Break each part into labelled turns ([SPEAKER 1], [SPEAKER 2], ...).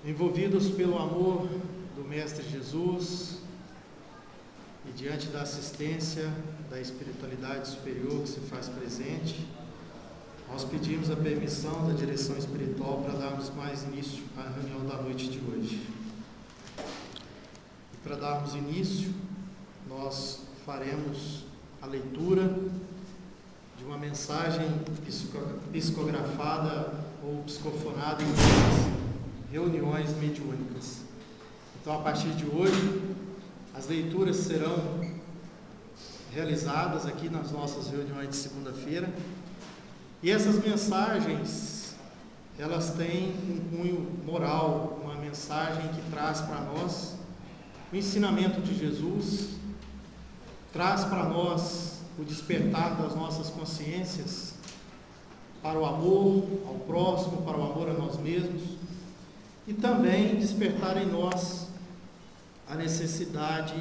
[SPEAKER 1] Envolvidos pelo amor do Mestre Jesus e diante da assistência da espiritualidade superior que se faz presente, nós pedimos a permissão da direção espiritual para darmos mais início à reunião da noite de hoje. E para darmos início, nós faremos a leitura de uma mensagem psicografada ou psicofonada em reuniões mediúnicas. Então, a partir de hoje, as leituras serão realizadas aqui nas nossas reuniões de segunda-feira, e essas mensagens, elas têm um cunho moral, uma mensagem que traz para nós o ensinamento de Jesus, traz para nós o despertar das nossas consciências para o amor ao próximo, para o amor a nós mesmos, e também despertar em nós a necessidade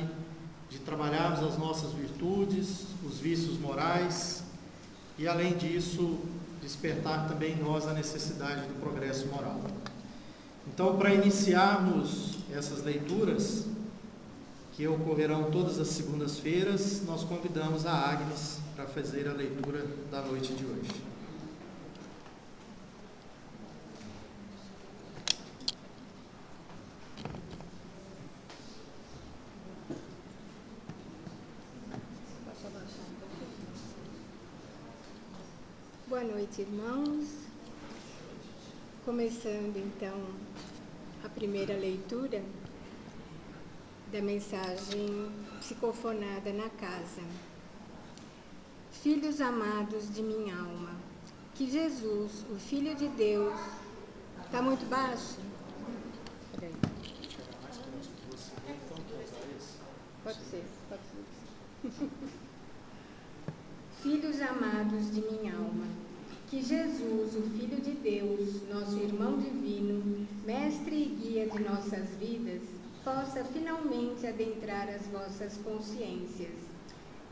[SPEAKER 1] de trabalharmos as nossas virtudes, os vícios morais, e além disso, despertar também em nós a necessidade do progresso moral. Então, para iniciarmos essas leituras, que ocorrerão todas as segundas-feiras, nós convidamos a Agnes para fazer a leitura da noite de hoje.
[SPEAKER 2] Boa noite, irmãos. Começando então a primeira leitura da mensagem psicofonada na casa. Filhos amados de minha alma, que Jesus, o Filho de Deus, está muito baixo? Peraí. Pode ser. Filhos amados de minha alma, que Jesus, o Filho de Deus, nosso irmão divino, mestre e guia de nossas vidas, possa finalmente adentrar as vossas consciências.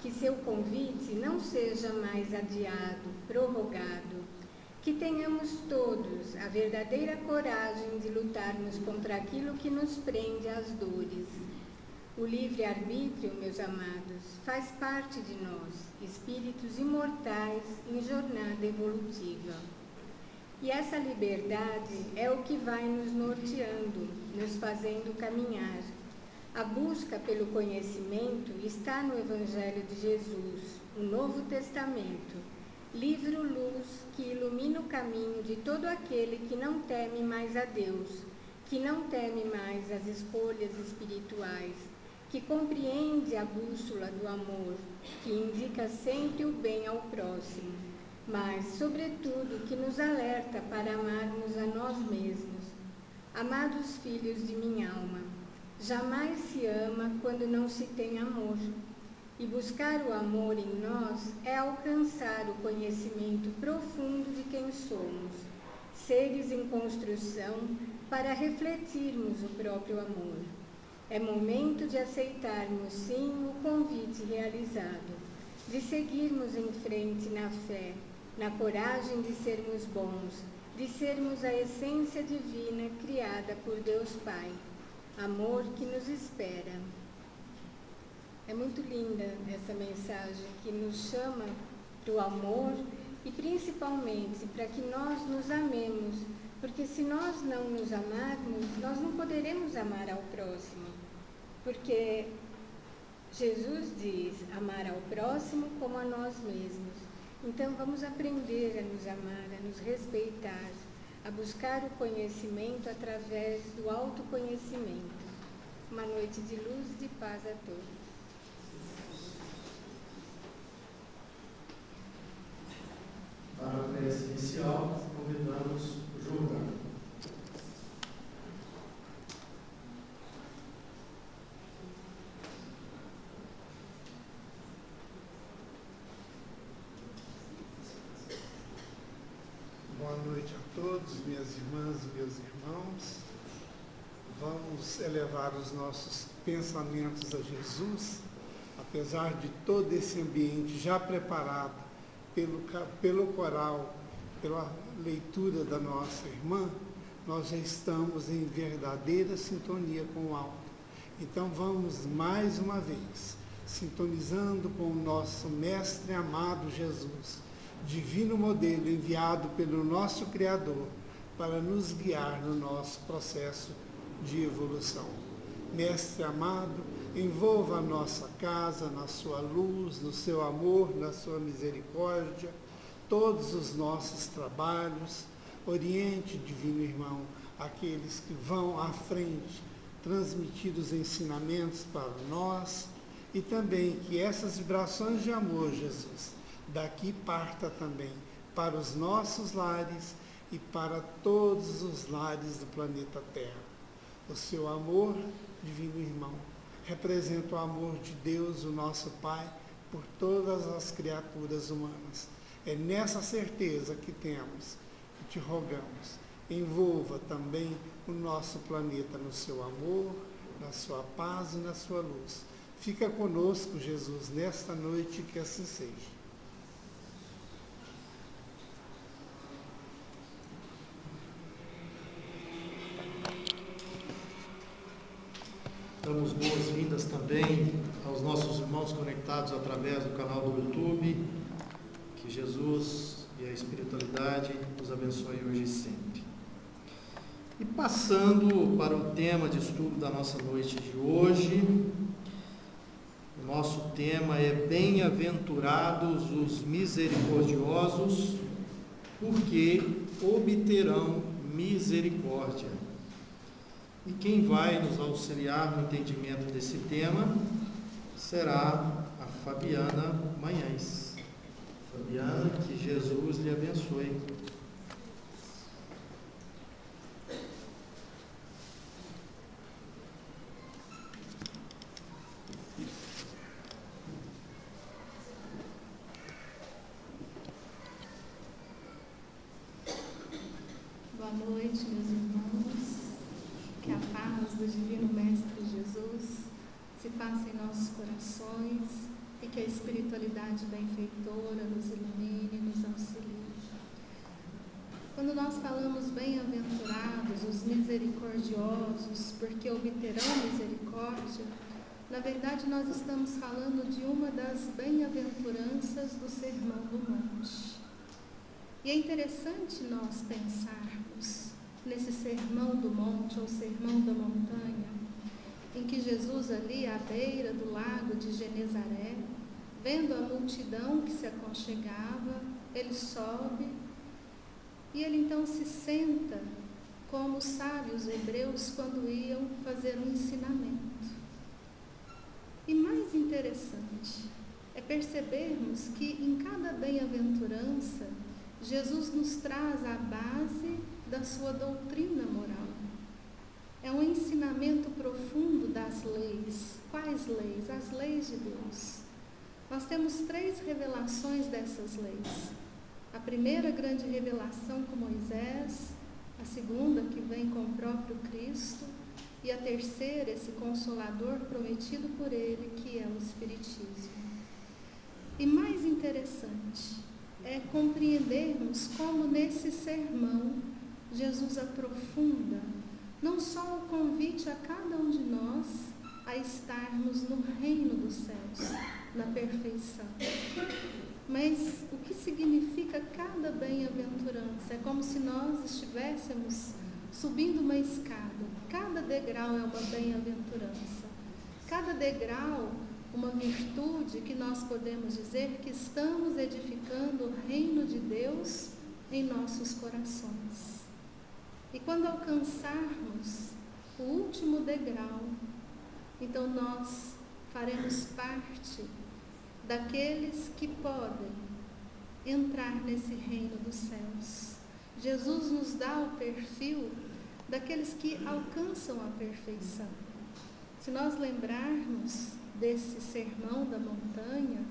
[SPEAKER 2] Que seu convite não seja mais adiado, prorrogado. Que tenhamos todos a verdadeira coragem de lutarmos contra aquilo que nos prende às dores. O livre-arbítrio, meus amados, faz parte de nós, espíritos imortais em jornada evolutiva. E essa liberdade é o que vai nos norteando, nos fazendo caminhar. A busca pelo conhecimento está no Evangelho de Jesus, o Novo Testamento, livro-luz que ilumina o caminho de todo aquele que não teme mais a Deus, que não teme mais as escolhas espirituais, que compreende a bússola do amor, que indica sempre o bem ao próximo, mas, sobretudo, que nos alerta para amarmos a nós mesmos. Amados filhos de minha alma, jamais se ama quando não se tem amor. E buscar o amor em nós é alcançar o conhecimento profundo de quem somos, seres em construção para refletirmos o próprio amor. É momento de aceitarmos, sim, o convite realizado, de seguirmos em frente na fé, na coragem de sermos bons, de sermos a essência divina criada por Deus Pai, amor que nos espera. É muito linda essa mensagem que nos chama para o amor e principalmente para que nós nos amemos, porque se nós não nos amarmos, nós não poderemos amar ao próximo. Porque Jesus diz amar ao próximo como a nós mesmos. Então vamos aprender a nos amar, a nos respeitar, a buscar o conhecimento através do autoconhecimento. Uma noite de luz e de paz a todos.
[SPEAKER 3] todos, minhas irmãs e meus irmãos. Vamos elevar os nossos pensamentos a Jesus, apesar de todo esse ambiente já preparado pelo coral, pela leitura da nossa irmã. Nós já estamos em verdadeira sintonia com o alto. Então vamos mais uma vez, sintonizando com o nosso Mestre amado Jesus, divino modelo enviado pelo nosso Criador para nos guiar no nosso processo de evolução. Mestre amado, envolva a nossa casa na sua luz, no seu amor, na sua misericórdia, todos os nossos trabalhos. Oriente, divino irmão, aqueles que vão à frente, transmitir os ensinamentos para nós, e também que essas vibrações de amor, Jesus, daqui parta também para os nossos lares e para todos os lares do planeta Terra. O seu amor, divino irmão, representa o amor de Deus, o nosso Pai, por todas as criaturas humanas. É nessa certeza que temos, que te rogamos, envolva também o nosso planeta no seu amor, na sua paz e na sua luz. Fica conosco, Jesus, nesta noite, que assim seja.
[SPEAKER 1] Damos boas-vindas também aos nossos irmãos conectados através do canal do YouTube. Que Jesus e a espiritualidade nos abençoe hoje e sempre. E passando para o tema de estudo da nossa noite de hoje, o nosso tema é Bem-aventurados os misericordiosos, porque obterão misericórdia. E quem vai nos auxiliar no entendimento desse tema será a Fabiana Manhães. Fabiana, que Jesus lhe abençoe.
[SPEAKER 4] Boa noite, meus irmãos. Que a paz do Divino Mestre Jesus se faça em nossos corações e que a espiritualidade benfeitora nos ilumine e nos auxilie. Quando nós falamos bem-aventurados, os misericordiosos, porque obterão misericórdia, na verdade nós estamos falando de uma das bem-aventuranças do Sermão do Monte. E é interessante nós pensarmos nesse Sermão do Monte, ou Sermão da Montanha, em que Jesus ali à beira do lago de Genezaré, vendo a multidão que se aconchegava, ele sobe e ele então se senta como os sábios hebreus quando iam fazer um ensinamento. E mais interessante é percebermos que em cada bem-aventurança Jesus nos traz a base da sua doutrina moral. É um ensinamento profundo das leis. Quais leis? As leis de Deus. Nós temos 3 revelações dessas leis. A primeira grande revelação com Moisés, a segunda que vem com o próprio Cristo, e a terceira, esse Consolador prometido por ele, que é o Espiritismo. E mais interessante é compreendermos como nesse sermão Jesus aprofunda não só o convite a cada um de nós a estarmos no reino dos céus, na perfeição, mas o que significa cada bem-aventurança. É como se nós estivéssemos subindo uma escada. Cada degrau é uma bem-aventurança. Cada degrau, uma virtude que nós podemos dizer que estamos edificando o reino de Deus em nossos corações. E quando alcançarmos o último degrau, então nós faremos parte daqueles que podem entrar nesse reino dos céus. Jesus nos dá o perfil daqueles que alcançam a perfeição. Se nós lembrarmos desse sermão da montanha,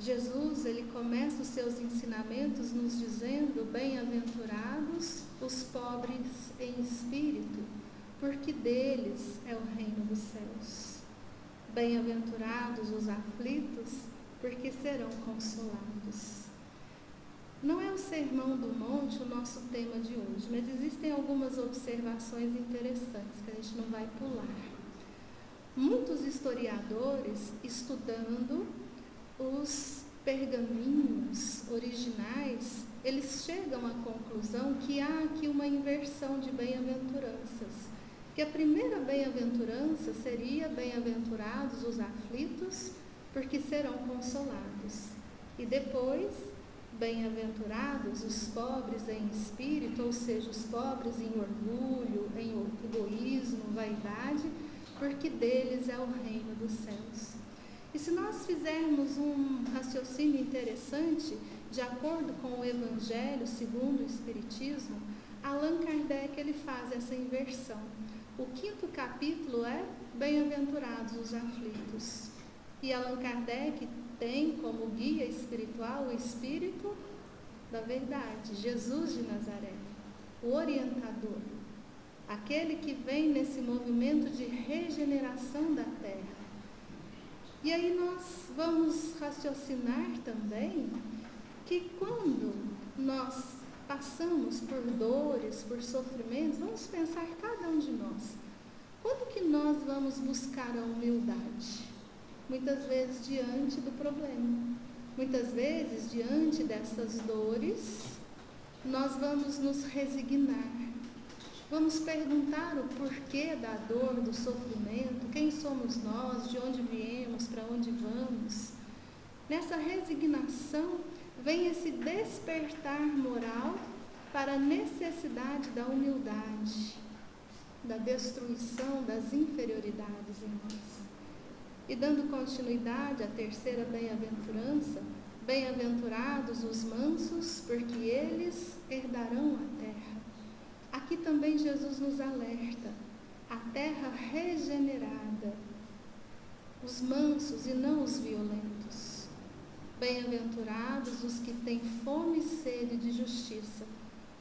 [SPEAKER 4] Jesus, ele começa os seus ensinamentos nos dizendo: bem-aventurados os pobres em espírito, porque deles é o reino dos céus. Bem-aventurados os aflitos, porque serão consolados. Não é o Sermão do Monte o nosso tema de hoje, mas existem algumas observações interessantes que a gente não vai pular. Muitos historiadores, estudando os pergaminhos originais, eles chegam à conclusão que há aqui uma inversão de bem-aventuranças. Que a primeira bem-aventurança seria: bem-aventurados os aflitos, porque serão consolados. E depois, bem-aventurados os pobres em espírito, ou seja, os pobres em orgulho, em egoísmo, vaidade, porque deles é o reino dos céus. E se nós fizermos um raciocínio interessante, de acordo com o Evangelho segundo o Espiritismo, Allan Kardec ele faz essa inversão. O 5º capítulo é Bem-aventurados os aflitos. E Allan Kardec tem como guia espiritual o Espírito da Verdade, Jesus de Nazaré, o orientador, aquele que vem nesse movimento de regeneração da Terra. E aí nós vamos raciocinar também que quando nós passamos por dores, por sofrimentos, vamos pensar cada um de nós. Quando que nós vamos buscar a humildade? Muitas vezes diante do problema. Muitas vezes diante dessas dores, nós vamos nos resignar. Vamos perguntar o porquê da dor, do sofrimento, quem somos nós, de onde viemos, para onde vamos. Nessa resignação vem esse despertar moral para a necessidade da humildade, da destruição das inferioridades em nós. E dando continuidade à terceira bem-aventurança, bem-aventurados os mansos, porque eles herdarão a terra. Aqui também Jesus nos alerta, a terra regenerada, os mansos e não os violentos. Bem-aventurados os que têm fome e sede de justiça,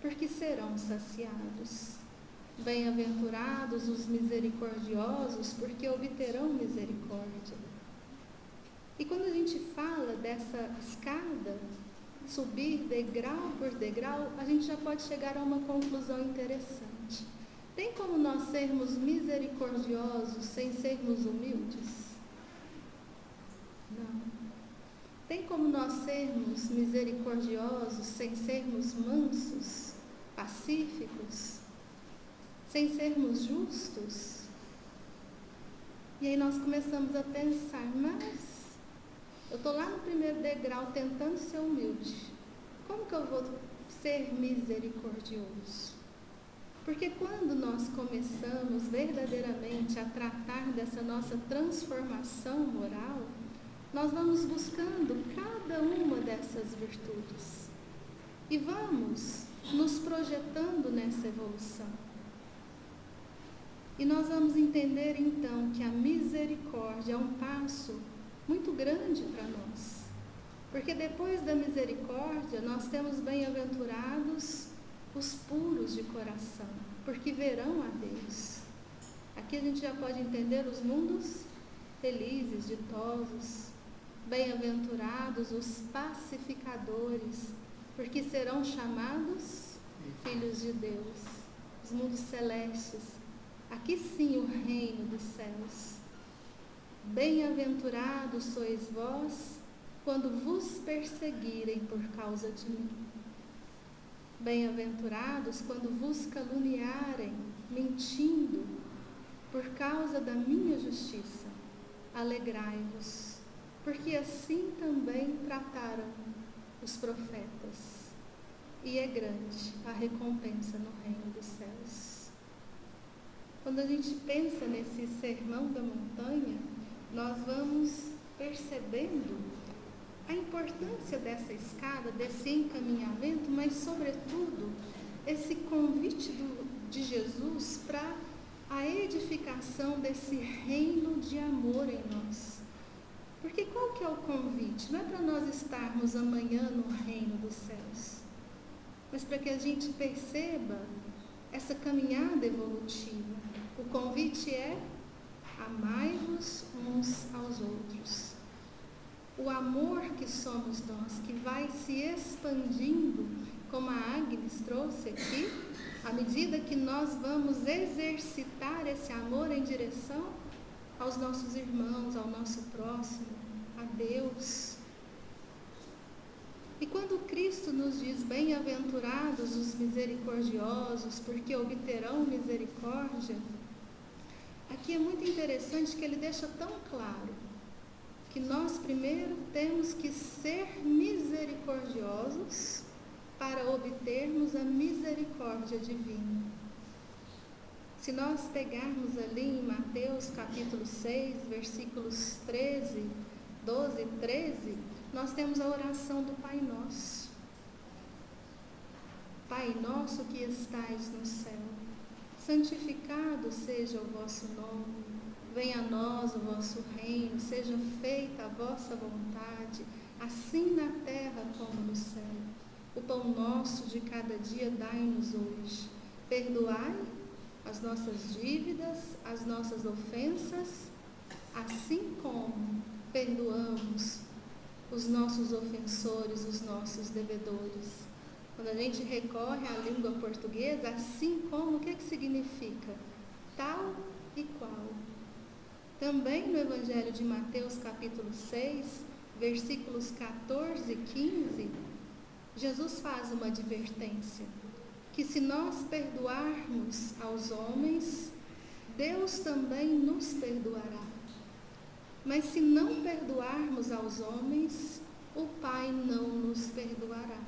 [SPEAKER 4] porque serão saciados. Bem-aventurados os misericordiosos, porque obterão misericórdia. E quando a gente fala dessa escada, subir degrau por degrau, a gente já pode chegar a uma conclusão interessante. Tem como nós sermos misericordiosos sem sermos humildes? Não. Tem como nós sermos misericordiosos sem sermos mansos, pacíficos, sem sermos justos? E aí nós começamos a pensar, mas eu estou lá no primeiro degrau tentando ser humilde. Como que eu vou ser misericordioso? Porque quando nós começamos verdadeiramente a tratar dessa nossa transformação moral, nós vamos buscando cada uma dessas virtudes e vamos nos projetando nessa evolução. E nós vamos entender então que a misericórdia é um passo muito grande para nós, porque depois da misericórdia nós temos bem-aventurados os puros de coração, porque verão a Deus. Aqui a gente já pode entender os mundos felizes, ditosos. Bem-aventurados os pacificadores, porque serão chamados filhos de Deus. Os mundos celestes, aqui sim o reino dos céus. Bem-aventurados sois vós, quando vos perseguirem por causa de mim. Bem-aventurados quando vos caluniarem, mentindo, por causa da minha justiça. Alegrai-vos, porque assim também trataram os profetas. E é grande a recompensa no reino dos céus. Quando a gente pensa nesse sermão da montanha, nós vamos percebendo a importância dessa escada, desse encaminhamento, mas, sobretudo, esse convite de Jesus para a edificação desse reino de amor em nós. Porque qual que é o convite? Não é para nós estarmos amanhã no reino dos céus, mas para que a gente perceba essa caminhada evolutiva. O convite é: amai-vos uns aos outros. O amor que somos nós, que vai se expandindo, como a Agnes trouxe aqui, à medida que nós vamos exercitar esse amor em direção aos nossos irmãos, ao nosso próximo, a Deus. E quando Cristo nos diz: bem-aventurados os misericordiosos, porque obterão misericórdia, aqui é muito interessante que ele deixa tão claro que nós primeiro temos que ser misericordiosos para obtermos a misericórdia divina. Se nós pegarmos ali em Mateus capítulo 6, versículos 12 e 13, nós temos a oração do Pai Nosso. Pai nosso que estais no céu, santificado seja o vosso nome, venha a nós o vosso reino, seja feita a vossa vontade, assim na terra como no céu. O pão nosso de cada dia dai-nos hoje. Perdoai as nossas dívidas, as nossas ofensas, assim como perdoamos os nossos ofensores, os nossos devedores. Quando a gente recorre à língua portuguesa, assim como, o que significa? Tal e qual. Também no Evangelho de Mateus, capítulo 6, versículos 14 e 15, Jesus faz uma advertência, que se nós perdoarmos aos homens, Deus também nos perdoará. Mas se não perdoarmos aos homens, o Pai não nos perdoará.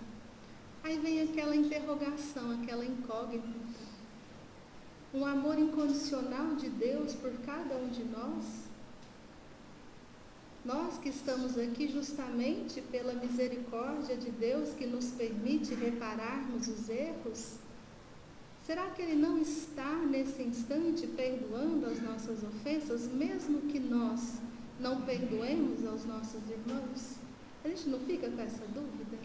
[SPEAKER 4] Aí vem aquela interrogação, aquela incógnita. Um amor incondicional de Deus por cada um de nós. Nós que estamos aqui justamente pela misericórdia de Deus que nos permite repararmos os erros, será que Ele não está nesse instante perdoando as nossas ofensas, mesmo que nós não perdoemos aos nossos irmãos? A gente não fica com essa dúvida?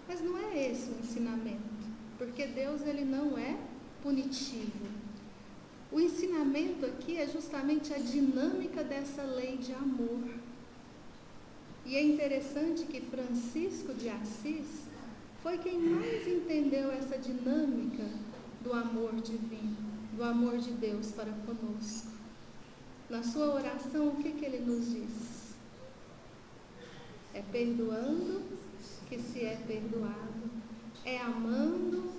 [SPEAKER 4] Mas não é esse o ensinamento, porque Deus ele não é punitivo. O ensinamento aqui é justamente a dinâmica dessa lei de amor. E é interessante que Francisco de Assis foi quem mais entendeu essa dinâmica do amor divino, do amor de Deus para conosco. Na sua oração, o que ele nos diz? É perdoando que se é perdoado, é amando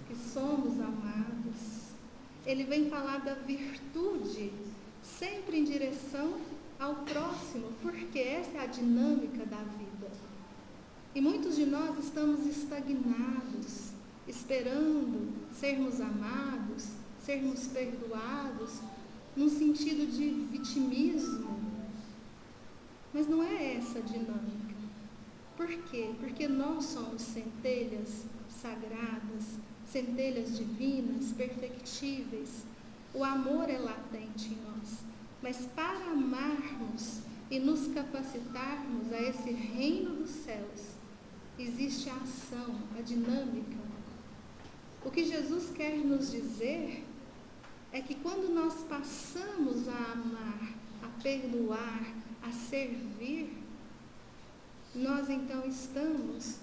[SPEAKER 4] que somos amados. Ele vem falar da virtude, sempre em direção ao próximo, porque essa é a dinâmica da vida. E muitos de nós estamos estagnados, esperando sermos amados, sermos perdoados, num sentido de vitimismo. Mas não é essa a dinâmica. Por quê? Porque nós somos centelhas sagradas, centelhas divinas, perfectíveis. O amor é latente em nós. Mas para amarmos e nos capacitarmos a esse reino dos céus, existe a ação, a dinâmica. O que Jesus quer nos dizer é que quando nós passamos a amar, a perdoar, a servir, nós então estamos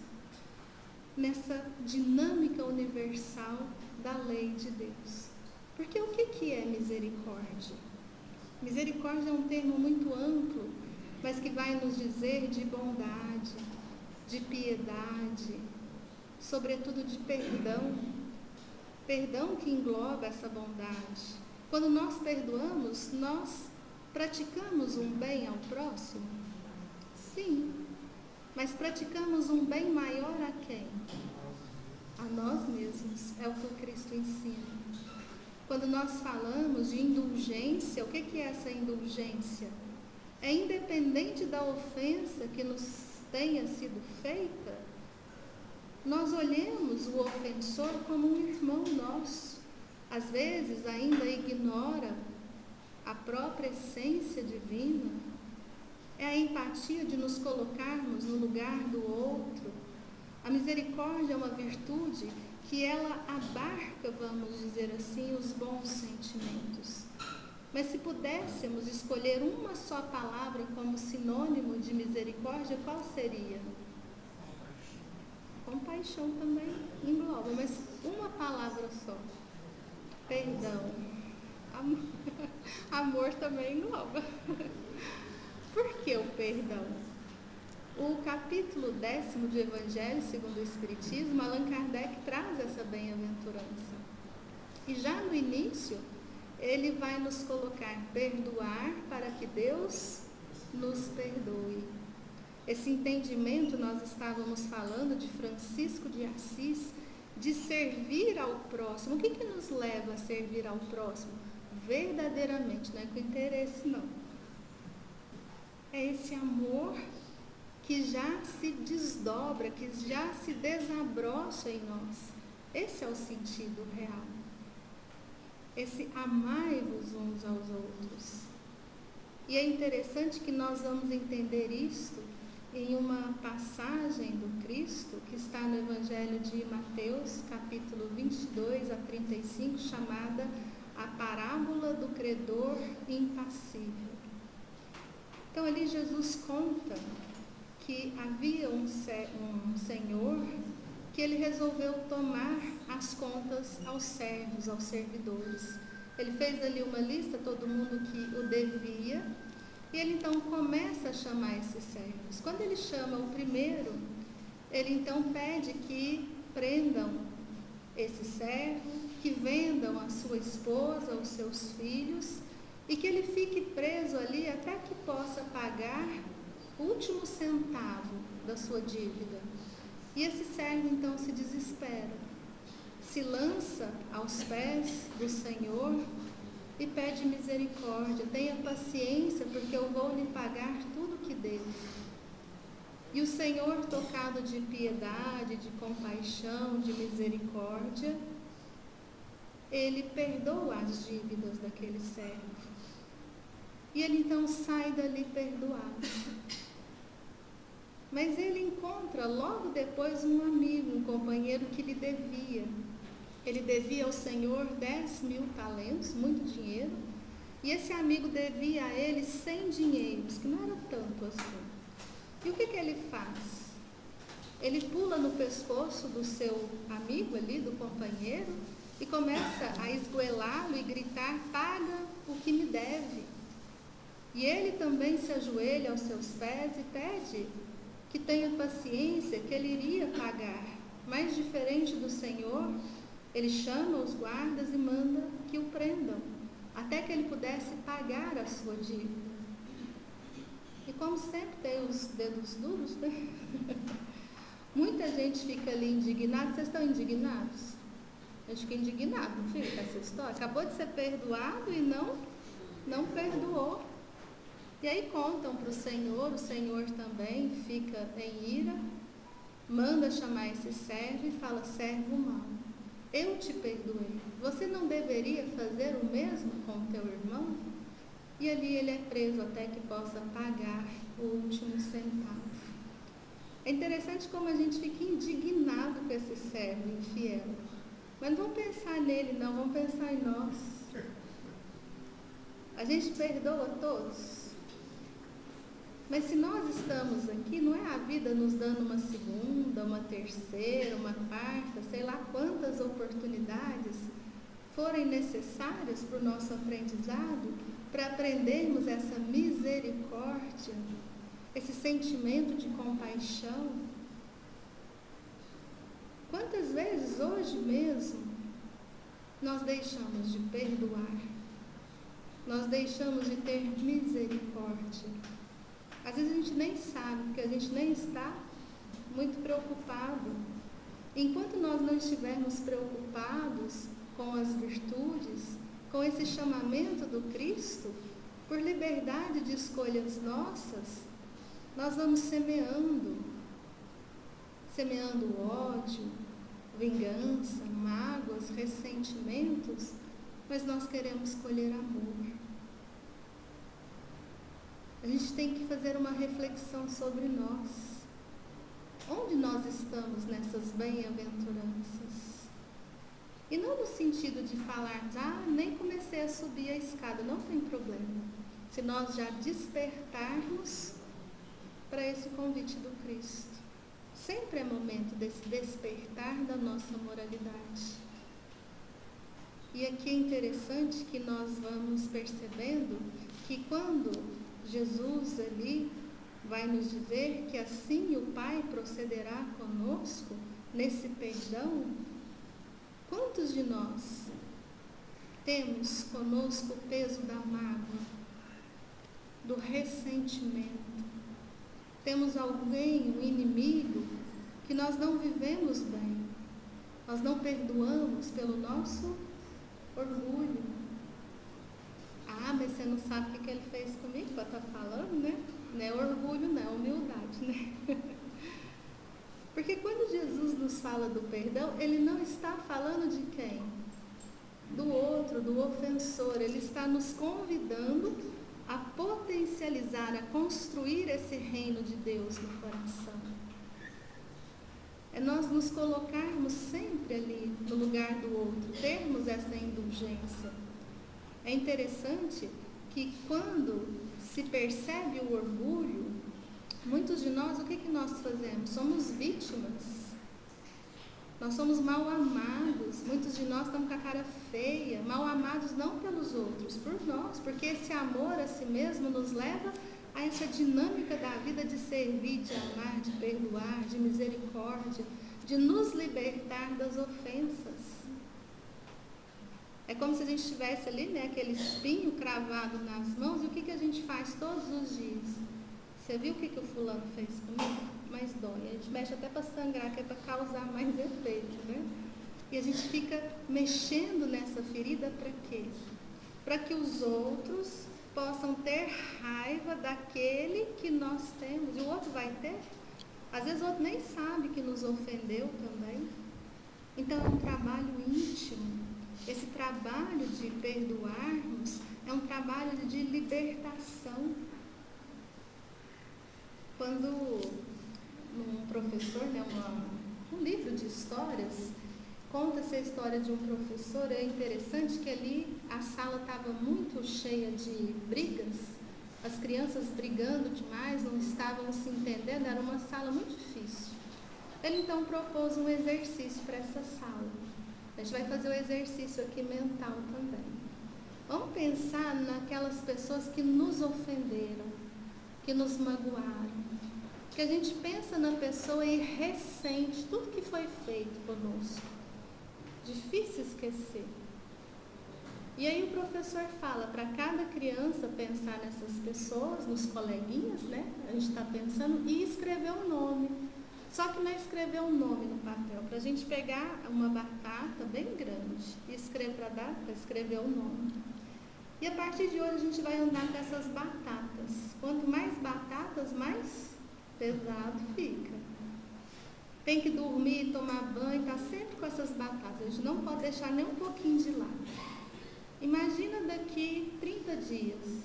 [SPEAKER 4] nessa dinâmica universal da lei de Deus. Porque o que é misericórdia? Misericórdia é um termo muito amplo, mas que vai nos dizer de bondade, de piedade, sobretudo de perdão. Perdão que engloba essa bondade. Quando nós perdoamos, nós praticamos um bem ao próximo? Sim. Mas praticamos um bem maior a quem? A nós mesmos. É o que o Cristo ensina. Quando nós falamos de indulgência, o que é essa indulgência? É independente da ofensa que nos tenha sido feita, nós olhemos o ofensor como um irmão nosso. Às vezes ainda ignora a própria essência divina, é a empatia de nos colocarmos no lugar do outro. A misericórdia é uma virtude que ela abarca, vamos dizer assim, os bons sentimentos. Mas se pudéssemos escolher uma só palavra como sinônimo de misericórdia, qual seria? Compaixão também engloba, mas uma palavra só. Perdão. Amor também engloba. Por que o perdão? O capítulo 10º do Evangelho segundo o Espiritismo, Allan Kardec traz essa bem-aventurança. E já no início, ele vai nos colocar perdoar para que Deus nos perdoe. Esse entendimento, nós estávamos falando de Francisco de Assis, de servir ao próximo. O que nos leva a servir ao próximo? Verdadeiramente, não é com interesse, não. É esse amor que já se desdobra, que já se desabrocha em nós. Esse é o sentido real. Esse amai-vos uns aos outros. E é interessante que nós vamos entender isto em uma passagem do Cristo que está no Evangelho de Mateus, capítulo 22 a 35, chamada a parábola do credor impassível. Então ali Jesus conta que havia um senhor que ele resolveu tomar as contas aos servos, aos servidores. Ele fez ali uma lista, todo mundo que o devia, e ele então começa a chamar esses servos. Quando ele chama o primeiro, ele então pede que prendam esse servo, que vendam a sua esposa, os seus filhos, e que ele fique preso ali até que possa pagar o último centavo da sua dívida. E esse servo então se desespera, se lança aos pés do Senhor e pede misericórdia. Tenha paciência, porque eu vou lhe pagar tudo o que devo. E o Senhor, tocado de piedade, de compaixão, de misericórdia, ele perdoa as dívidas daquele servo. E ele então sai dali perdoado. Mas ele encontra logo depois um amigo, um companheiro que lhe devia. Ele devia ao Senhor 10.000 talentos, muito dinheiro, e esse amigo devia a ele 100 dinheiros, que não era tanto assim. E o que ele faz? Ele pula no pescoço do seu amigo ali, do companheiro, e começa a esgoelá-lo e gritar: paga o que me deve. E ele também se ajoelha aos seus pés e pede que tenha paciência, que ele iria pagar. Mas diferente do Senhor, ele chama os guardas e manda que o prendam, até que ele pudesse pagar a sua dívida. E como sempre tem os dedos duros, né? Muita gente fica ali indignada. Vocês estão indignados? A gente fica indignado, não fica, com essa história? Acabou de ser perdoado e não perdoou. E aí contam para o Senhor também fica em ira, manda chamar esse servo e fala: servo mau, eu te perdoei, você não deveria fazer o mesmo com o teu irmão? E ali ele é preso até que possa pagar o último centavo. É interessante como a gente fica indignado com esse servo infiel. Mas não vamos pensar nele não, vamos pensar em nós. A gente perdoa todos. Mas se nós estamos aqui, não é a vida nos dando uma segunda, uma terceira, uma quarta, sei lá quantas oportunidades forem necessárias para o nosso aprendizado, para aprendermos essa misericórdia, esse sentimento de compaixão. Quantas vezes hoje mesmo nós deixamos de perdoar, nós deixamos de ter misericórdia? Às vezes a gente nem sabe, porque a gente nem está muito preocupado. Enquanto nós não estivermos preocupados com as virtudes, com esse chamamento do Cristo, por liberdade de escolhas nossas, nós vamos semeando ódio, vingança, mágoas, ressentimentos, mas nós queremos colher amor. a gente tem que fazer uma reflexão sobre nós. Onde nós estamos nessas bem-aventuranças? E não no sentido de falar, nem comecei a subir a escada, não tem problema. Se nós já despertarmos para esse convite do Cristo. Sempre é momento desse despertar da nossa moralidade. E aqui é interessante que nós vamos percebendo que quando Jesus ali vai nos dizer que assim o Pai procederá conosco nesse perdão, quantos de nós temos conosco o peso da mágoa, do ressentimento? Temos alguém, um inimigo, que nós não vivemos bem. Nós não perdoamos pelo nosso orgulho. Mas você não sabe o que ele fez comigo para estar falando, né? Não é orgulho, não, é humildade, né? Porque quando Jesus nos fala do perdão, ele não está falando de quem? Do outro, do ofensor. Ele está nos convidando a potencializar, a construir esse reino de Deus no coração. É nós nos colocarmos sempre ali no lugar do outro, termos essa indulgência. É interessante que quando se percebe o orgulho, muitos de nós, o que nós fazemos? Somos vítimas. Nós somos mal amados. Muitos de nós estamos com a cara feia, mal amados não pelos outros, por nós, porque esse amor a si mesmo nos leva a essa dinâmica da vida de servir, de amar, de perdoar, de misericórdia, de nos libertar das ofensas. É como se a gente tivesse ali, né, aquele espinho cravado nas mãos, e o que a gente faz todos os dias? Você viu o que o fulano fez comigo? Mas dói. A gente mexe até para sangrar, que é para causar mais efeito, né? E a gente fica mexendo nessa ferida para quê? Para que os outros possam ter raiva daquele que nós temos. E o outro vai ter? Às vezes o outro nem sabe que nos ofendeu também. Então é um trabalho íntimo. Esse trabalho de perdoarmos é um trabalho de libertação. Quando um professor, né, um livro de histórias, conta-se a história de um professor, é interessante que ali a sala estava muito cheia de brigas, as crianças brigando demais, não estavam se entendendo, era uma sala muito difícil. Ele então propôs um exercício para essa sala. A gente vai fazer o exercício aqui mental também. Vamos pensar naquelas pessoas que nos ofenderam, que nos magoaram. Que a gente pensa na pessoa e ressente tudo que foi feito conosco. Difícil esquecer. E aí o professor fala para cada criança pensar nessas pessoas, nos coleguinhas, né? A gente está pensando, e escrever um nome. Só que não é escrever um nome no papel, para a gente pegar uma batata bem grande e escrever para escrever um nome. E a partir de hoje a gente vai andar com essas batatas. Quanto mais batatas, mais pesado fica. Tem que dormir, tomar banho, está sempre com essas batatas. A gente não pode deixar nem um pouquinho de lado. Imagina daqui 30 dias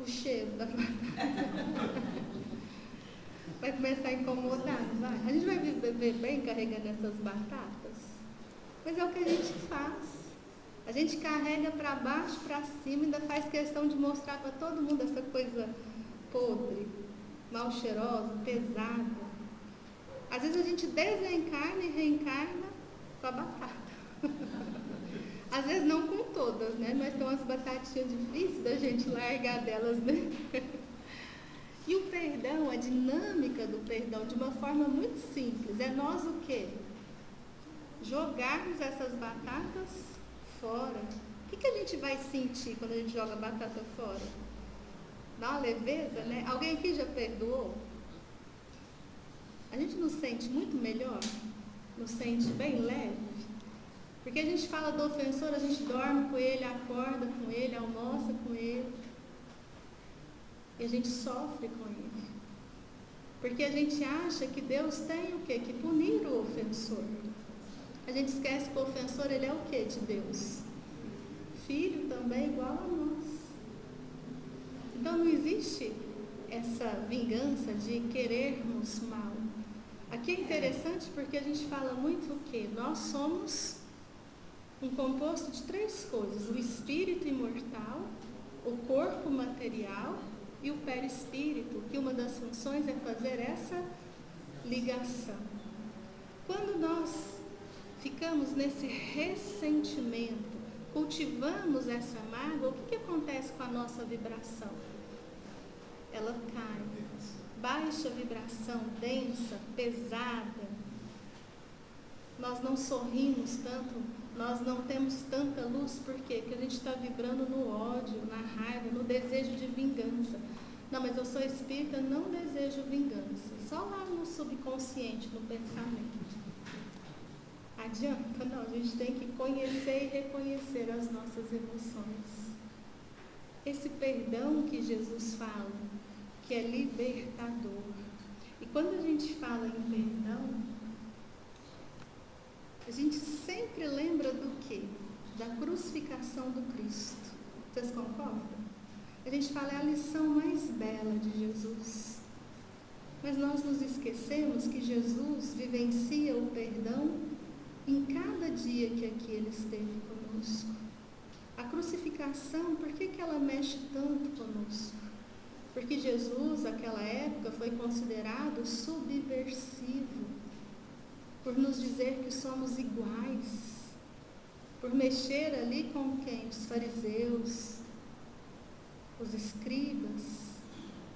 [SPEAKER 4] o cheiro da batata. Vai começar a incomodar, não vai? A gente vai viver bem carregando essas batatas? Mas é o que a gente faz. A gente carrega para baixo, para cima, ainda faz questão de mostrar para todo mundo essa coisa podre, mal cheirosa, pesada. Às vezes a gente desencarna e reencarna com a batata. Às vezes não com todas, né? Mas tem umas batatinhas difíceis da gente largar delas, né? E o perdão, a dinâmica do perdão, de uma forma muito simples, é nós o quê? Jogarmos essas batatas fora. O que a gente vai sentir quando a gente joga a batata fora? Dá uma leveza, né? Alguém aqui já perdoou? A gente nos sente muito melhor? Nos sente bem leve? Porque a gente fala do ofensor, a gente dorme com ele, acorda com ele, almoça com ele. E a gente sofre com ele. Porque a gente acha que Deus tem o quê? Que punir o ofensor. A gente esquece que o ofensor, ele é o quê de Deus? Filho também igual a nós. Então não existe essa vingança de querermos mal. Aqui é interessante porque a gente fala muito o quê? Nós somos um composto de 3 coisas: o espírito imortal, o corpo material e o perispírito, que uma das funções é fazer essa ligação. Quando nós ficamos nesse ressentimento, cultivamos essa mágoa, o que acontece com a nossa vibração? Ela cai. Baixa vibração, densa, pesada. Nós não sorrimos tanto, nós não temos tanta luz, por quê? Porque a gente está vibrando no ódio, na raiva, no desejo de vingança. Não, mas eu sou espírita, não desejo vingança. Só lá no subconsciente, no pensamento. Adianta? Não, a gente tem que conhecer e reconhecer as nossas emoções. Esse perdão que Jesus fala, que é libertador. E quando a gente fala em perdão, a gente sempre lembra do quê? Da crucificação do Cristo. Vocês concordam? A gente fala, é a lição mais bela de Jesus. Mas nós nos esquecemos que Jesus vivencia o perdão em cada dia que aqui Ele esteve conosco. A crucificação, por que ela mexe tanto conosco? Porque Jesus, naquela época, foi considerado subversivo, por nos dizer que somos iguais, por mexer ali com quem? Os fariseus, os escribas,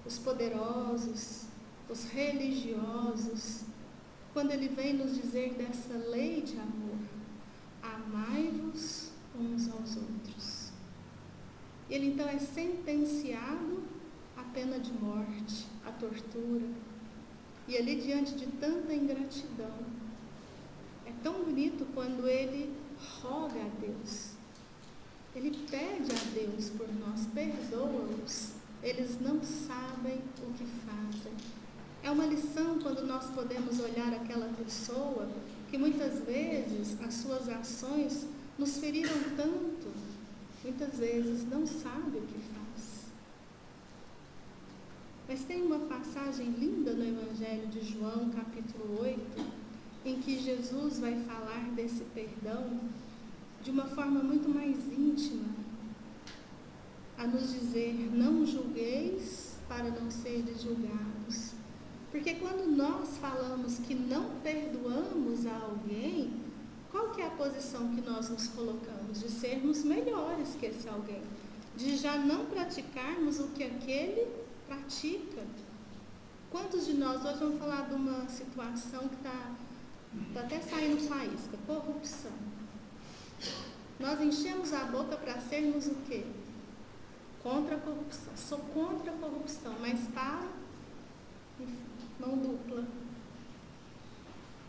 [SPEAKER 4] os poderosos, os religiosos, quando Ele vem nos dizer dessa lei de amor: amai-vos uns aos outros. Ele então é sentenciado à pena de morte, à tortura. E ali, diante de tanta ingratidão, é tão bonito quando ele roga a Deus. Ele pede a Deus por nós: perdoa-os, eles não sabem o que fazem. É uma lição quando nós podemos olhar aquela pessoa que muitas vezes as suas ações nos feriram tanto, muitas vezes não sabe o que faz. Mas tem uma passagem linda no Evangelho de João, capítulo 8, em que Jesus vai falar desse perdão de uma forma muito mais íntima, a nos dizer: não julgueis para não seres julgados. Porque quando nós falamos que não perdoamos a alguém, qual que é a posição que nós nos colocamos? De sermos melhores que esse alguém, de já não praticarmos o que aquele pratica. Quantos de nós, hoje vamos falar de uma situação que está até saindo faísca: corrupção. Nós enchemos a boca para sermos o quê? Contra a corrupção. Sou contra a corrupção, mas para, mão dupla.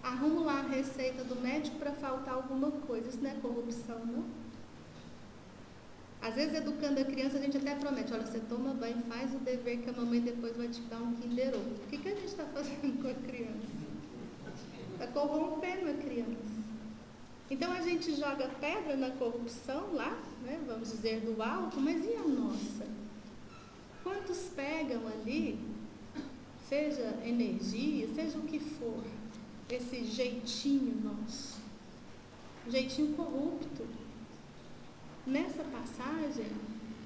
[SPEAKER 4] Arrumo lá a receita do médico para faltar alguma coisa. Isso não é corrupção, não? Às vezes, educando a criança, a gente até promete: olha, você toma banho, faz o dever que a mamãe depois vai te dar um Kinder Ovo. O que a gente está fazendo com a criança? Está corrompendo a criança. Então, a gente joga pedra na corrupção lá, né, vamos dizer, do alto, mas e a nossa? Quantos pegam ali, seja energia, seja o que for, esse jeitinho nosso, um jeitinho corrupto? Nessa passagem,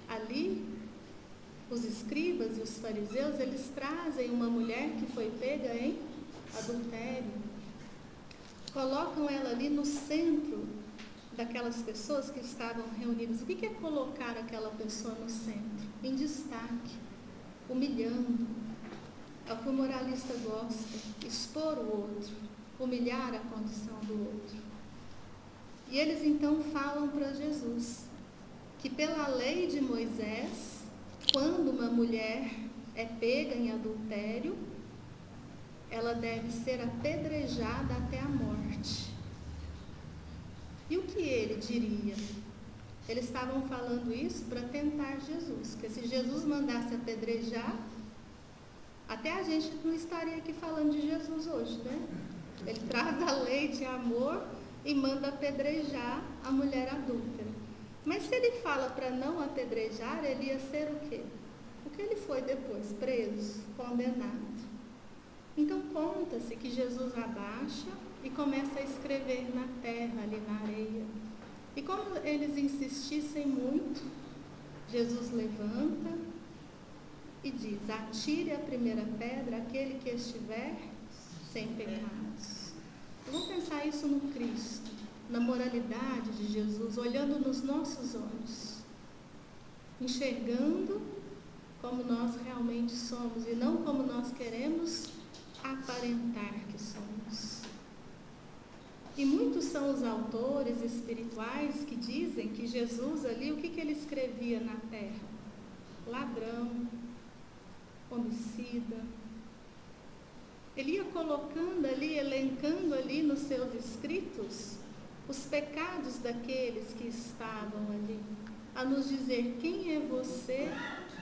[SPEAKER 4] ali, os escribas e os fariseus, eles trazem uma mulher que foi pega em adultério. Colocam ela ali no centro daquelas pessoas que estavam reunidas. O que é colocar aquela pessoa no centro? Em destaque, humilhando. É o que o moralista gosta: expor o outro, humilhar a condição do outro. E eles então falam para Jesus que pela lei de Moisés, quando uma mulher é pega em adultério, ela deve ser apedrejada até a morte. E o que ele diria? Eles estavam falando isso para tentar Jesus, porque se Jesus mandasse apedrejar, até a gente não estaria aqui falando de Jesus hoje, né? Ele traz a lei de amor e manda apedrejar a mulher adúltera. Mas se ele fala para não apedrejar, ele ia ser o quê? Porque ele foi depois preso, condenado. Então conta-se que Jesus abaixa e começa a escrever na terra, ali na areia. E como eles insistissem muito, Jesus levanta e diz: atire a primeira pedra aquele que estiver sem pecados. Vamos pensar isso no Cristo, na moralidade de Jesus, olhando nos nossos olhos, enxergando como nós realmente somos e não como nós queremos aparentar que somos. E muitos são os autores espirituais que dizem que Jesus ali, o que ele escrevia na terra? Ladrão, homicida. Ele ia colocando ali, elencando ali nos seus escritos os pecados daqueles que estavam ali, a nos dizer: quem é você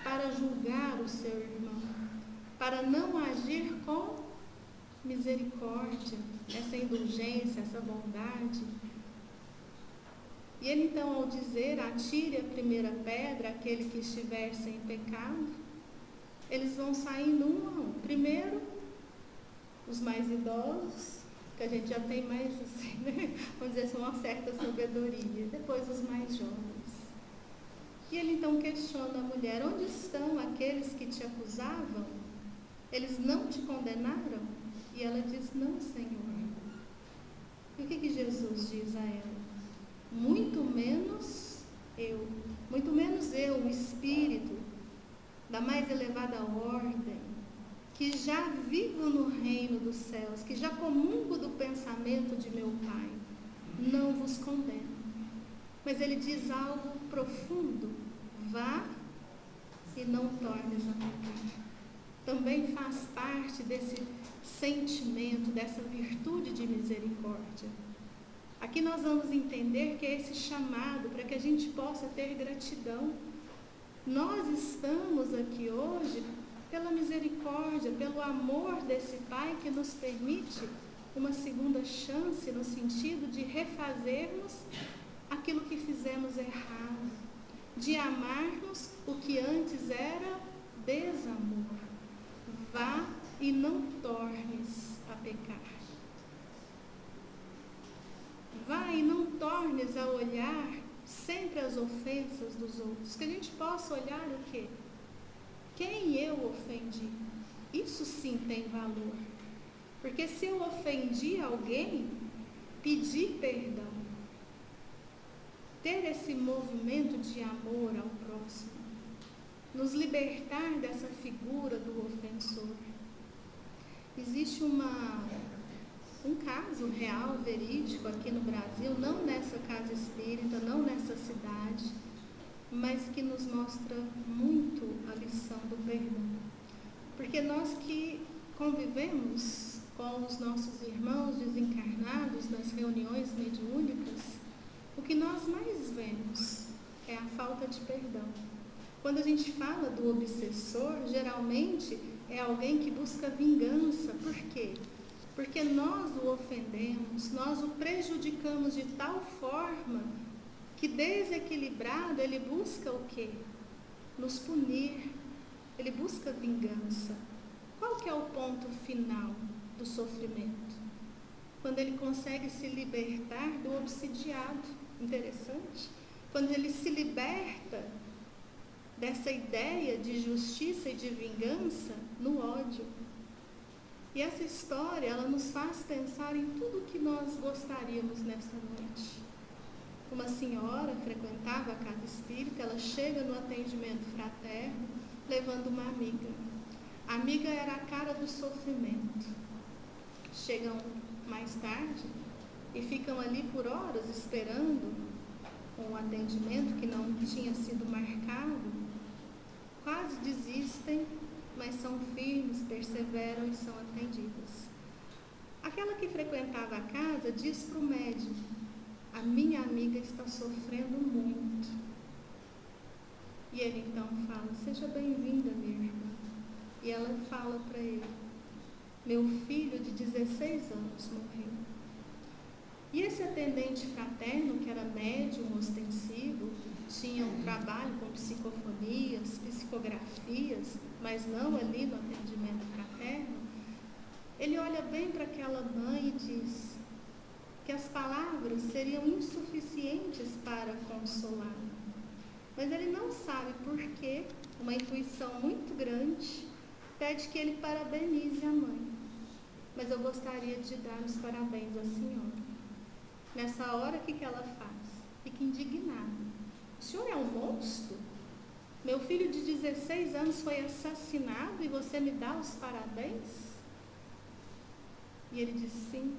[SPEAKER 4] para julgar o seu irmão, para não agir com misericórdia, essa indulgência, essa bondade. E ele então, ao dizer: atire a primeira pedra aquele que estiver sem pecado, eles vão saindo um a um. Primeiro, os mais idosos, que a gente já tem mais, assim, né? Vamos dizer assim, uma certa sabedoria. Depois os mais jovens. E ele então questiona a mulher: onde estão aqueles que te acusavam? Eles não te condenaram? E ela diz: não, Senhor. E o que Jesus diz a ela? Muito menos eu, o Espírito da mais elevada ordem, que já vivo no reino dos céus, que já comungo do pensamento de meu Pai, não vos condeno. Mas ele diz algo profundo: vá e não tornes a pecar. Também faz parte desse sentimento, dessa virtude de misericórdia. Aqui nós vamos entender que é esse chamado para que a gente possa ter gratidão. Nós estamos aqui hoje pela misericórdia, pelo amor desse Pai que nos permite uma segunda chance, no sentido de refazermos aquilo que fizemos errado, de amarmos o que antes era desamor. Vá e não tornes a pecar. Vá e não tornes a olhar sempre as ofensas dos outros. Que a gente possa olhar o quê? Quem eu ofendi? Isso sim tem valor. Porque se eu ofendi alguém, pedir perdão, ter esse movimento de amor ao próximo, nos libertar dessa figura do ofensor. Existe um caso real, verídico aqui no Brasil, não nessa casa espírita, não nessa cidade, mas que nos mostra muito a lição do perdão. Porque nós que convivemos com os nossos irmãos desencarnados nas reuniões mediúnicas, o que nós mais vemos é a falta de perdão. Quando a gente fala do obsessor, geralmente é alguém que busca vingança. Por quê? Porque nós o ofendemos, nós o prejudicamos de tal forma que, desequilibrado, ele busca o quê? Nos punir. Ele busca vingança. Qual que é o ponto final do sofrimento? Quando ele consegue se libertar do obsidiado. Interessante. Quando ele se liberta dessa ideia de justiça e de vingança no ódio. E essa história, ela nos faz pensar em tudo que nós gostaríamos nessa noite. Uma senhora frequentava a casa espírita, ela chega no atendimento fraterno, levando uma amiga. A amiga era a cara do sofrimento. Chegam mais tarde e ficam ali por horas esperando um atendimento que não tinha sido marcado. Quase desistem, mas são firmes, perseveram e são atendidas. Aquela que frequentava a casa diz para o médico: a minha amiga está sofrendo muito. E ele então fala: seja bem-vinda, minha irmã. E ela fala para ele: meu filho de 16 anos morreu. E esse atendente fraterno, que era médium ostensivo, tinha um trabalho com psicofonias, psicografias, mas não ali no atendimento fraterno, ele olha bem para aquela mãe e diz que as palavras seriam insuficientes para consolá-la. Mas ele não sabe por que uma intuição muito grande pede que ele parabenize a mãe. Mas eu gostaria de dar os parabéns à senhora. Nessa hora, o que ela faz? Fica indignada. O senhor é um monstro? Meu filho de 16 anos foi assassinado e você me dá os parabéns? E ele diz sim,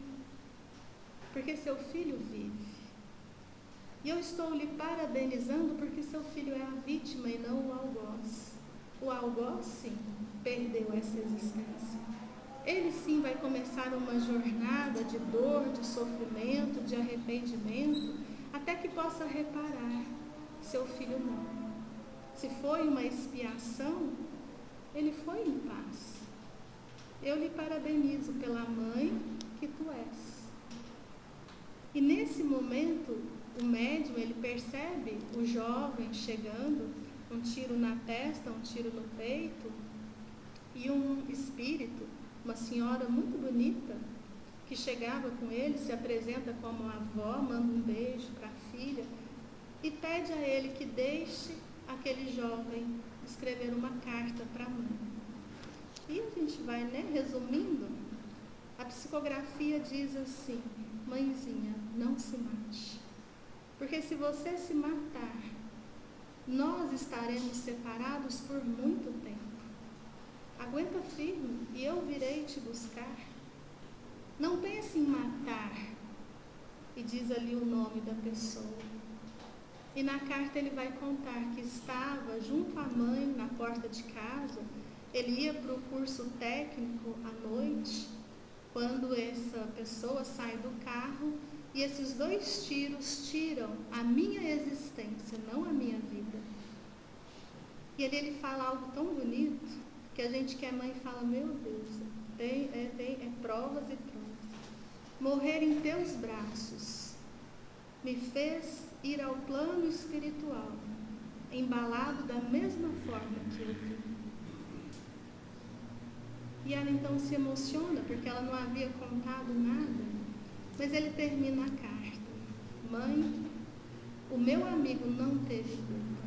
[SPEAKER 4] porque seu filho vive. E eu estou lhe parabenizando porque seu filho é a vítima e não o algoz. O algoz, sim, perdeu essa existência. Ele sim vai começar uma jornada de dor, de sofrimento, de arrependimento, até que possa reparar, seu filho não. Se foi uma expiação, ele foi em paz. Eu lhe parabenizo pela mãe que tu és. E nesse momento, o médium, ele percebe o jovem chegando, um tiro na testa, um tiro no peito, e um espírito, uma senhora muito bonita, que chegava com ele, se apresenta como avó, manda um beijo para a filha e pede a ele que deixe aquele jovem escrever uma carta para a mãe. E a gente vai, resumindo, a psicografia diz assim: mãezinha, não se mate, porque se você se matar, nós estaremos separados por muito tempo. Aguenta firme e eu virei te buscar. Não pense em matar. E diz ali o nome da pessoa. E na carta ele vai contar que estava junto à mãe na porta de casa. Ele ia para o curso técnico à noite, quando essa pessoa sai do carro e esses 2 tiros tiram a minha existência, não a minha vida. E ali ele fala algo tão bonito, que a gente que é mãe fala, meu Deus, é provas e provas. Morrer em teus braços me fez ir ao plano espiritual, embalado da mesma forma que eu vi. E ela então se emociona, porque ela não havia contado nada, mas ele termina a carta. Mãe, o meu amigo não teve culpa.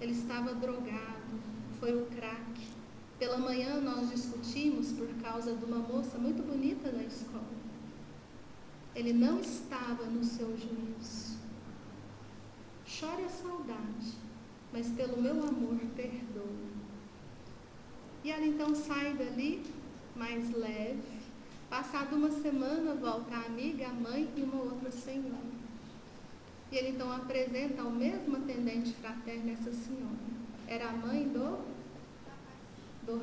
[SPEAKER 4] Ele estava drogado, foi o crack. Pela manhã nós discutimos por causa de uma moça muito bonita na escola. Ele não estava no seu juízo. Chore a saudade, mas pelo meu amor perdoe. E ela então sai dali mais leve. Passada uma semana, volta a amiga, a mãe e uma outra senhora. E ele então apresenta ao mesmo atendente fraterno essa senhora. Era a mãe do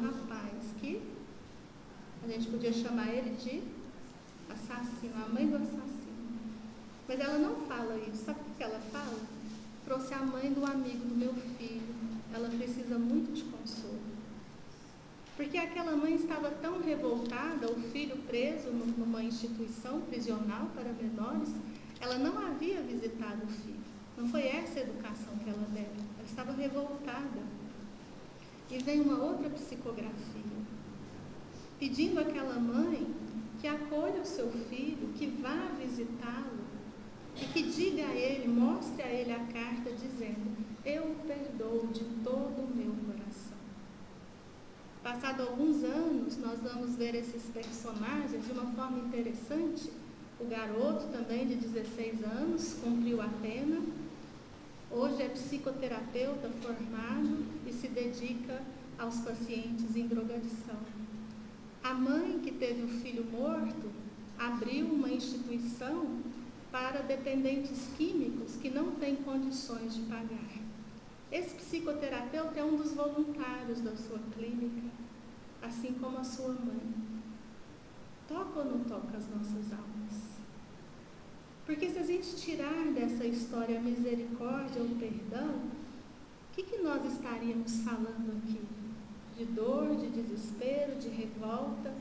[SPEAKER 4] rapaz, que a gente podia chamar ele de assassino, a mãe do assassino. Mas ela não fala isso. Sabe o que ela fala? Trouxe a mãe do amigo do meu filho. Ela precisa muito de consolo. Porque aquela mãe estava tão revoltada, o filho preso numa instituição prisional para menores, ela não havia visitado o filho. Não foi essa a educação que ela deu. Ela estava revoltada. E vem uma outra psicografia, pedindo àquela mãe que acolha o seu filho, que vá visitá-lo e que diga a ele, mostre a ele a carta dizendo: eu o perdoo de todo o meu coração. Passado alguns anos, nós vamos ver esses personagens de uma forma interessante. O garoto, também de 16 anos, cumpriu a pena. Hoje é psicoterapeuta formado e se dedica aos pacientes em drogadição. A mãe que teve o filho morto abriu uma instituição para dependentes químicos que não têm condições de pagar. Esse psicoterapeuta é um dos voluntários da sua clínica, assim como a sua mãe. Toca ou não toca as nossas almas? Porque se a gente tirar dessa história a misericórdia ou o perdão, o que nós estaríamos falando aqui? De dor, de desespero, de revolta,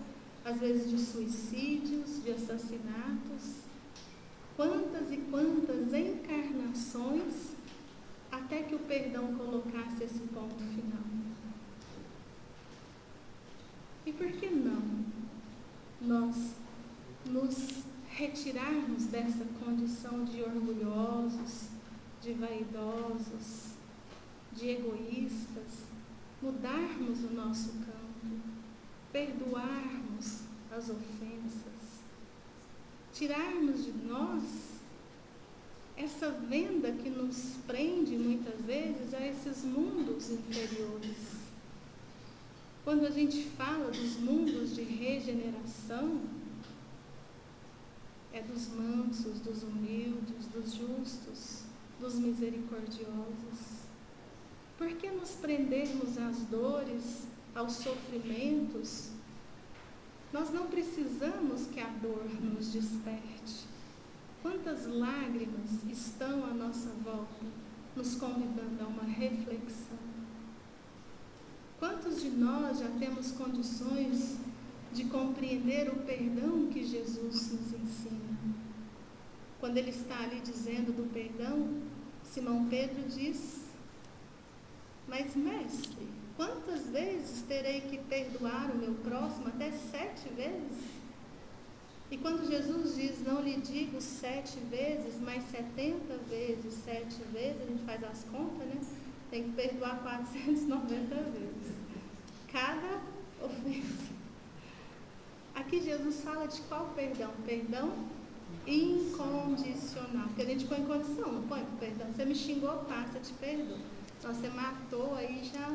[SPEAKER 4] às vezes de suicídios, de assassinatos. quantas e quantas encarnações até que o perdão colocasse esse ponto final. E por que não nós nos retirarmos dessa condição de orgulhosos, de vaidosos, de egoístas, mudarmos o nosso campo, perdoarmos as ofensas, tirarmos de nós essa venda que nos prende muitas vezes a esses mundos inferiores. Quando a gente fala dos mundos de regeneração, é dos mansos, dos humildes, dos justos, dos misericordiosos. Por que nos prendermos às dores, aos sofrimentos? Nós não precisamos que a dor nos desperte. Quantas lágrimas estão à nossa volta, nos convidando a uma reflexão? Quantos de nós já temos condições de compreender o perdão que Jesus nos ensina? Quando ele está ali dizendo do perdão, Simão Pedro diz: mas mestre, quantas vezes terei que perdoar o meu próximo? Até 7 vezes? E quando Jesus diz, não lhe digo 7 vezes, mas 70 vezes, 7 vezes, a gente faz as contas, né? Tem que perdoar 490 vezes. Cada ofensa. Aqui Jesus fala de qual perdão? Perdão incondicional. Porque a gente põe condição, não põe perdão. Você me xingou, passa, te perdoo. Você matou, aí já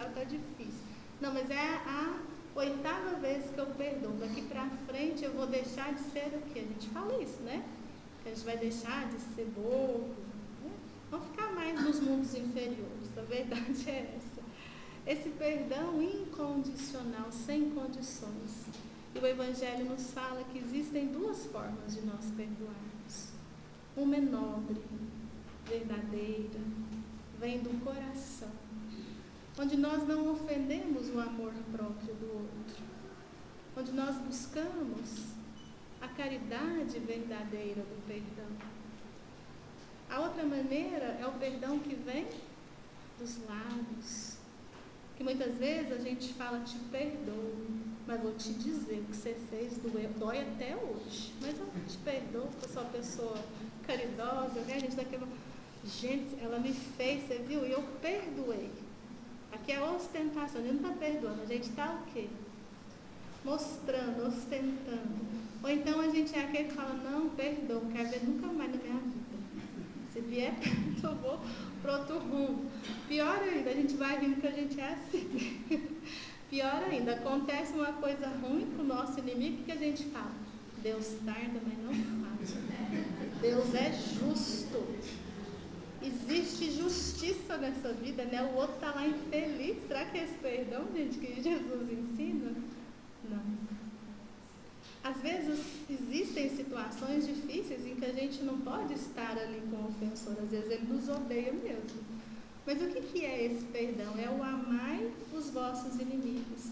[SPEAKER 4] está difícil. Não, mas é a 8ª vez que eu perdoo. Daqui para frente eu vou deixar de ser o quê? A gente fala isso, né? Que a gente vai deixar de ser bobo. Né? Vamos ficar mais nos mundos inferiores. A verdade é essa. Esse perdão incondicional, sem condições. E o Evangelho nos fala que existem 2 formas de nós perdoarmos. Uma é nobre, verdadeira, vem do coração, onde nós não ofendemos o amor próprio do outro, onde nós buscamos a caridade verdadeira do perdão. A outra maneira é o perdão que vem dos lábios, que muitas vezes a gente fala, te perdoo, mas vou te dizer, o que você fez dói até hoje, mas eu te perdoo, porque eu sou uma pessoa caridosa, né? A gente daquele... Gente, ela me fez, você viu? E eu perdoei. Aqui é ostentação, a gente não está perdoando, a gente está o quê? Mostrando, ostentando. Ou então a gente é aquele que fala, não, perdoa, não quero ver nunca mais na minha vida. Se vier, eu vou para outro rumo. Pior ainda, a gente vai rindo que a gente é assim. Pior ainda, acontece uma coisa ruim para o nosso inimigo, que a gente fala, Deus tarda, mas não falha. Deus é justo. Existe justiça nessa vida, né? O outro está lá infeliz. Será que é esse perdão, gente, que Jesus ensina? Não. Às vezes existem situações difíceis em que a gente não pode estar ali com o ofensor. Às vezes ele nos odeia mesmo. Mas o que é esse perdão? É o amai os vossos inimigos.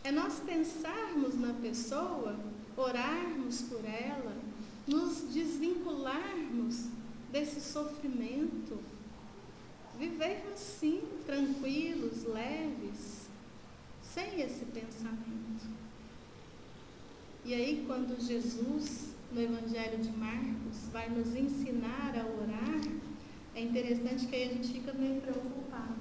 [SPEAKER 4] É nós pensarmos na pessoa, orarmos por ela, nos desvincularmos desse sofrimento, vivermos sim, tranquilos, leves, sem esse pensamento. E aí, quando Jesus, no Evangelho de Marcos, vai nos ensinar a orar, é interessante que aí a gente fica meio preocupado.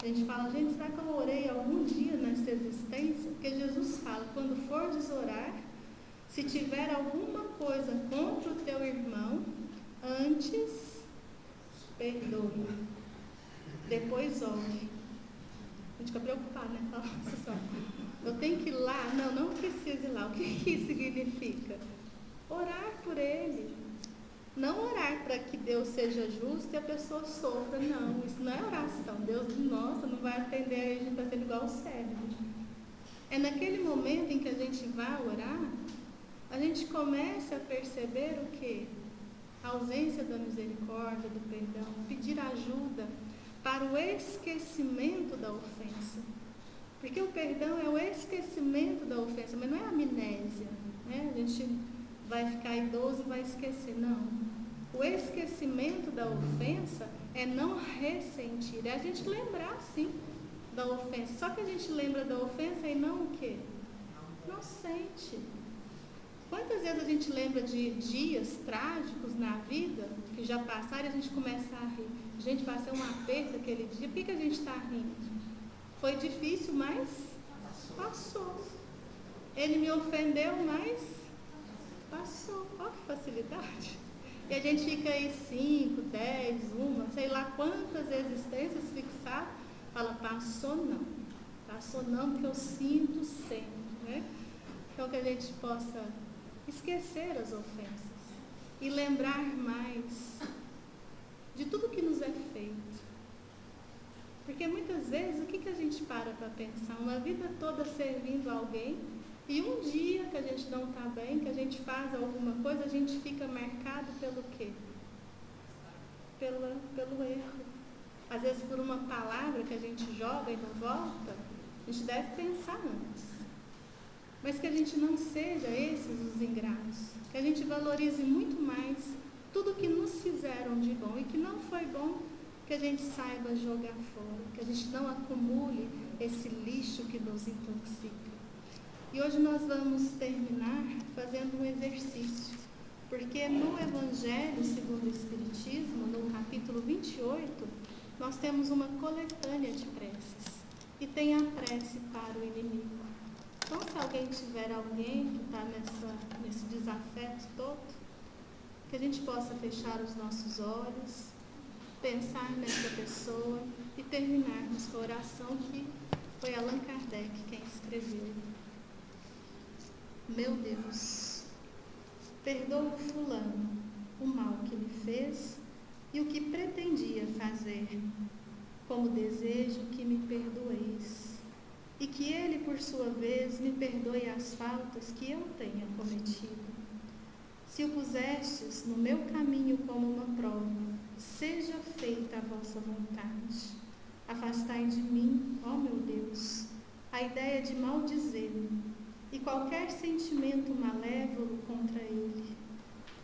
[SPEAKER 4] A gente fala, gente, será que eu orei algum dia nessa existência? Porque Jesus fala, quando fordes orar, se tiver alguma coisa contra o teu irmão, antes, perdoe. Depois ore. A gente fica preocupado, né? Fala, só, eu tenho que ir lá? Não, não preciso ir lá. O que isso significa? Orar por ele. Não orar para que Deus seja justo e a pessoa sofra. Não, isso não é oração. Deus, nossa, não vai atender, aí a gente está sendo igual o cérebro. É naquele momento em que a gente vai orar, a gente começa a perceber o quê? A ausência da misericórdia, do perdão, pedir ajuda para o esquecimento da ofensa. Porque o perdão é o esquecimento da ofensa, mas não é a amnésia, né? A gente vai vai ficar idoso e vai esquecer. Não. O esquecimento da ofensa é não ressentir. É a gente lembrar, sim, da ofensa. Só que a gente lembra da ofensa e não o quê? Não sente. Quantas vezes a gente lembra de dias trágicos na vida que já passaram e a gente começa a rir? Gente, passou um aperto aquele dia. Por que a gente está rindo? Foi difícil, mas passou. Ele me ofendeu, mas passou. Olha que facilidade. E a gente fica aí 5, 10, sei lá quantas existências fixadas. Fala, passou não. Passou não, porque eu sinto sempre. Né? Então que a gente possa esquecer as ofensas e lembrar mais de tudo que nos é feito. Porque muitas vezes, o que a gente para pensar? Uma vida toda servindo a alguém e um dia que a gente não está bem, que a gente faz alguma coisa, a gente fica marcado pelo quê? Pelo erro. Às vezes por uma palavra que a gente joga e não volta, a gente deve pensar antes. Mas que a gente não seja esses os ingratos. Que a gente valorize muito mais tudo que nos fizeram de bom e que não foi bom, que a gente saiba jogar fora, que a gente não acumule esse lixo que nos intoxica. E hoje nós vamos terminar fazendo um exercício, porque no Evangelho segundo o Espiritismo, no capítulo 28, nós temos uma coletânea de preces, e tem a prece para o inimigo. Então, se alguém tiver alguém que está nesse desafeto todo, que a gente possa fechar os nossos olhos, pensar nessa pessoa e terminarmos com a oração que foi Allan Kardec quem escreveu. Meu Deus, perdoa o fulano o mal que me fez e o que pretendia fazer, como desejo que me perdoeis, e que ele, por sua vez, me perdoe as faltas que eu tenha cometido. Se o pusestes no meu caminho como uma prova, seja feita a vossa vontade. Afastai de mim, ó meu Deus, a ideia de maldizê-lo e qualquer sentimento malévolo contra ele,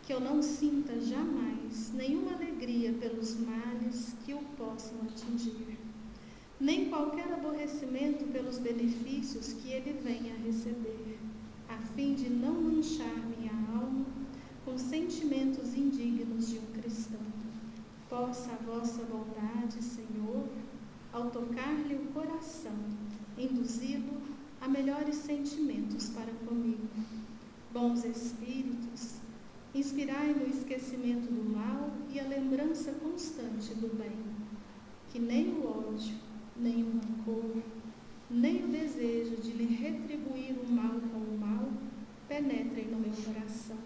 [SPEAKER 4] que eu não sinta jamais nenhuma alegria pelos males que o possam atingir, nem qualquer aborrecimento pelos benefícios que ele venha a receber, a fim de não manchar minha alma com sentimentos indignos de um cristão. Possa a vossa bondade, Senhor, ao tocar-lhe o coração, induzi-lo a melhores sentimentos para comigo. Bons espíritos, inspirai no esquecimento do mal e a lembrança constante do bem, que nem o ódio, nem o rancor, nem o desejo de lhe retribuir o mal com o mal penetrem no meu coração,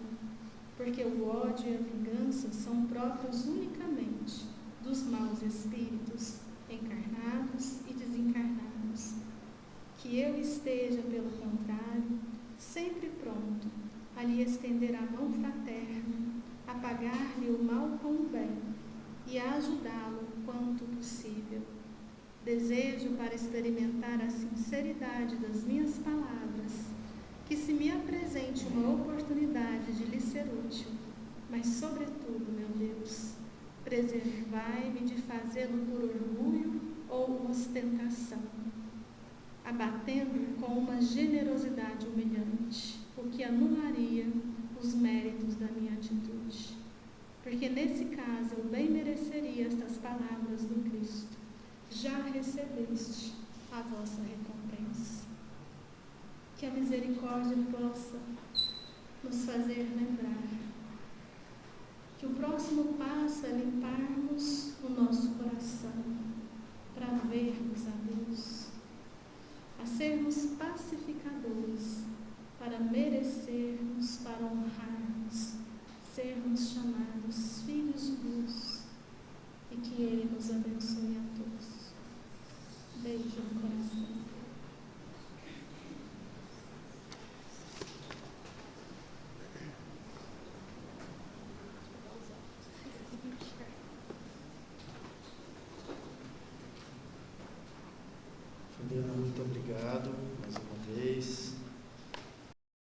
[SPEAKER 4] porque o ódio e a vingança são próprios unicamente dos maus espíritos, encarnados e desencarnados. Que eu esteja, pelo contrário, sempre pronto a lhe estender a mão fraterna, a pagar-lhe o mal com o bem e a ajudá-lo quanto possível. Desejo, para experimentar a sinceridade das minhas palavras, que se me apresente uma oportunidade de lhe ser útil, mas, sobretudo, meu Deus, preservai-me de fazê-lo por orgulho ou ostentação, abatendo com uma generosidade humilhante, o que anularia os méritos da minha atitude. Porque, nesse caso, eu bem mereceria estas palavras do Cristo: já recebeste a vossa recompensa. Que a misericórdia possa nos fazer lembrar que o próximo passo é limparmos o nosso coração para vermos a Deus, a sermos pacificadores, para merecermos, para honrarmos, sermos chamados filhos de Deus, e que Ele nos abençoe a todos. Beijo no coração.